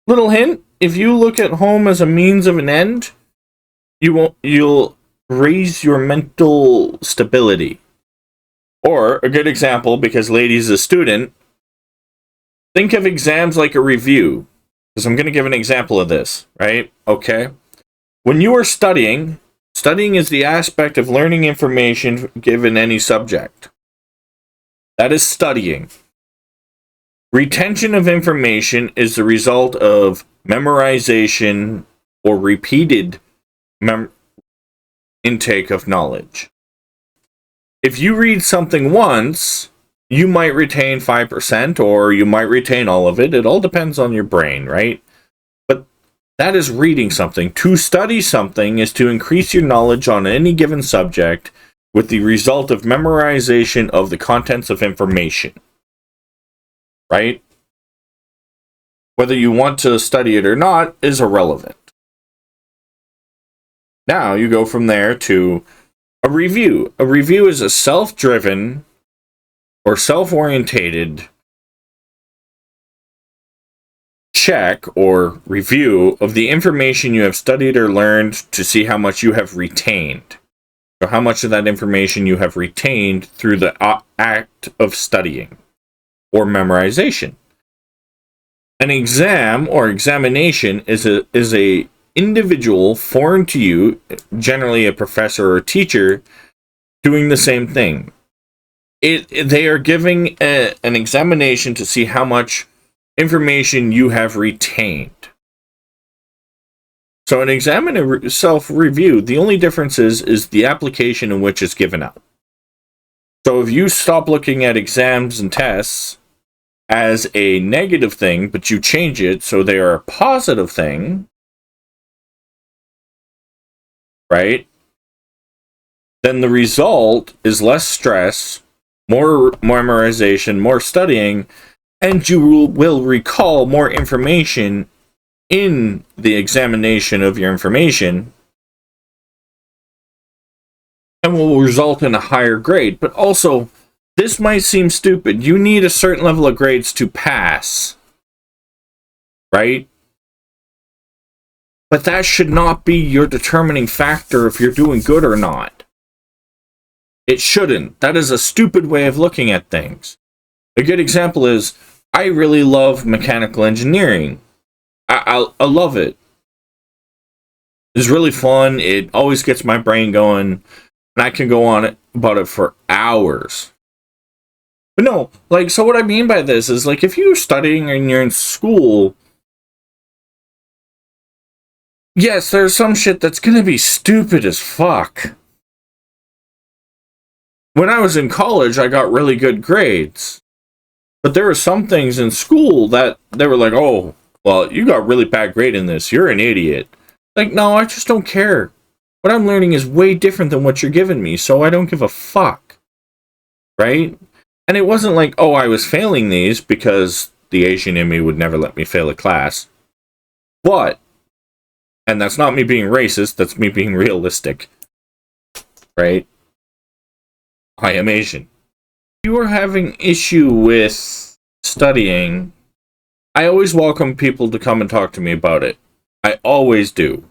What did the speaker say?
Little hint, if you look at home as a means of an end, you'll raise your mental stability. Or, a good example, because Lady's a student, think of exams like a review. Because I'm going to give an example of this, right? Okay. When you are studying is the aspect of learning information given any subject. That is studying. Retention of information is the result of memorization or repeated intake of knowledge. If you read something once, you might retain 5% or you might retain all of it. It all depends on your brain, right? But that is reading something. To study something is to increase your knowledge on any given subject with the result of memorization of the contents of information. Right? Whether you want to study it or not is irrelevant. Now you go from there to a review. A review is a self-driven or self-orientated check or review of the information you have studied or learned to see how much you have retained. So how much of that information you have retained through the act of studying or memorization. An exam or examination is a individual foreign to you, generally a professor or teacher, doing the same thing. They are giving an examination to see how much information you have retained. So an exam and a self-review, the only difference is the application in which it's given out. So if you stop looking at exams and tests as a negative thing, but you change it so they are a positive thing, right? Then the result is less stress, more memorization, more studying, and you will recall more information in the examination of your information and will result in a higher grade. But also, this might seem stupid. You need a certain level of grades to pass, right? But that should not be your determining factor if you're doing good or not. It shouldn't. That is a stupid way of looking at things. A good example is, I really love mechanical engineering. I love it. It's really fun. It always gets my brain going. And I can go on about it for hours. But no, like, so what I mean by this is, like, if you're studying and you're in school, yes, there's some shit that's gonna be stupid as fuck. When I was in college, I got really good grades. But there were some things in school that they were like, oh, well, you got really bad grade in this. You're an idiot. Like, no, I just don't care. What I'm learning is way different than what you're giving me, so I don't give a fuck. Right? And it wasn't like, oh, I was failing these because the Asian in me would never let me fail a class. But, and that's not me being racist, that's me being realistic. Right? I am Asian. If you are having issue with studying, I always welcome people to come and talk to me about it. I always do.